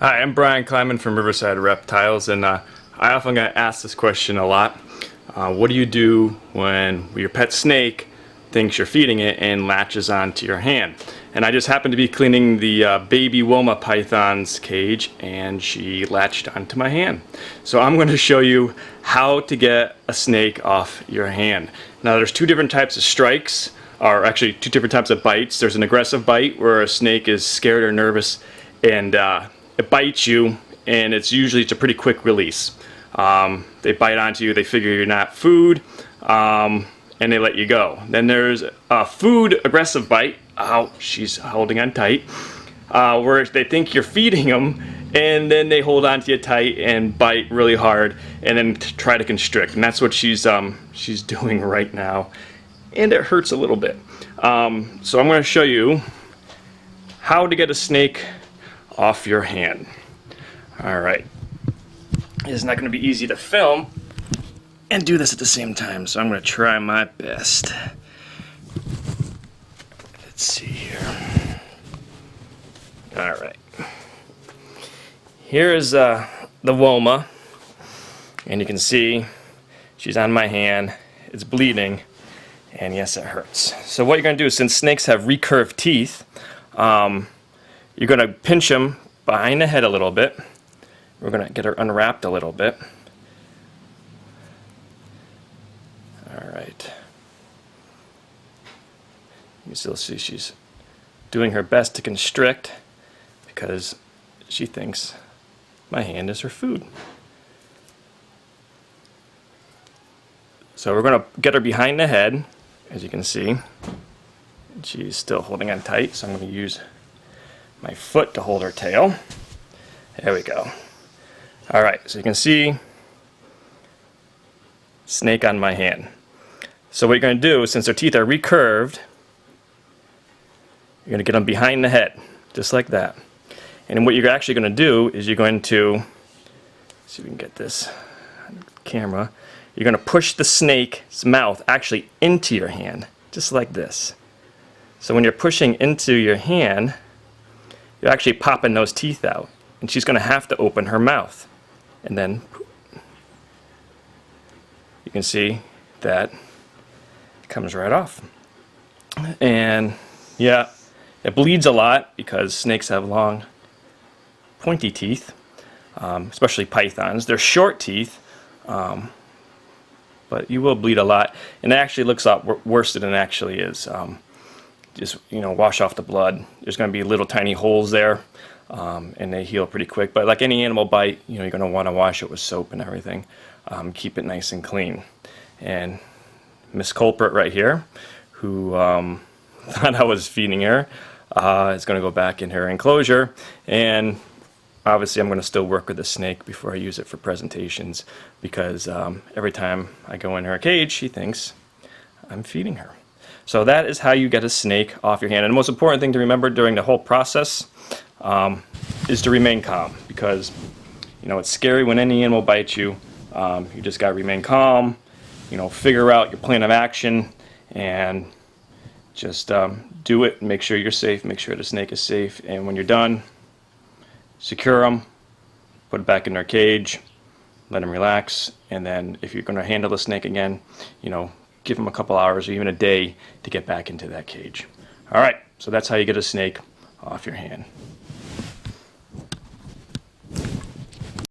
Hi, I'm Brian Kleiman from Riverside Reptiles, and I often get asked this question a lot. What do you do when your pet snake thinks you're feeding it and latches onto your hand? And I just happened to be cleaning the baby Woma python's cage, and she latched onto my hand. So I'm going to show you how to get a snake off your hand. Now there's two different types of strikes, or actually two different types of bites. There's an aggressive bite where a snake is scared or nervous and it bites you, and it's a pretty quick release. They bite onto you, they figure you're not food, and they let you go. Then there's a food aggressive bite. Ow, she's holding on tight. Where they think you're feeding them, and then they hold on to you tight and bite really hard, and then try to constrict. And that's what she's doing right now, and it hurts a little bit. So I'm going to show you how to get a snake off your hand. Alright, it's not going to be easy to film and do this at the same time, so I'm going to try my best. Let's see here. Alright, here is the Woma, and you can see she's on my hand, it's bleeding, and yes, it hurts. So what you're going to do, since snakes have recurved teeth, you're going to pinch them behind the head a little bit. We're going to get her unwrapped a little bit. Alright. You can still see she's doing her best to constrict because she thinks my hand is her food. So we're going to get her behind the head, as you can see. She's still holding on tight, so I'm going to use my foot to hold her tail. There we go. Alright, so you can see snake on my hand. So what you're going to do, since their teeth are recurved, you're going to get them behind the head, just like that. And what you're actually going to do is you're going to, see if we can get this on camera, you're going to push the snake's mouth actually into your hand, just like this. So when you're pushing into your hand, you're actually popping those teeth out, and she's going to have to open her mouth, and then you can see that it comes right off. And yeah, it bleeds a lot because snakes have long pointy teeth, especially pythons. They're short teeth, but you will bleed a lot, and it actually looks a lot worse than it actually is. Just, wash off the blood. There's going to be little tiny holes there, and they heal pretty quick. But like any animal bite, you're going to want to wash it with soap and everything. Keep it nice and clean. And Miss Culprit right here, who thought I was feeding her, is going to go back in her enclosure. And obviously I'm going to still work with the snake before I use it for presentations, because every time I go in her cage, she thinks I'm feeding her. So that is how you get a snake off your hand. And the most important thing to remember during the whole process is to remain calm, because it's scary when any animal bites you. You just got to remain calm, figure out your plan of action, and just do it. Make sure you're safe, make sure the snake is safe, and when you're done, secure them, put it back in their cage, let them relax, and then if you're going to handle the snake again, give them a couple hours or even a day to get back into that cage. Alright, so that's how you get a snake off your hand.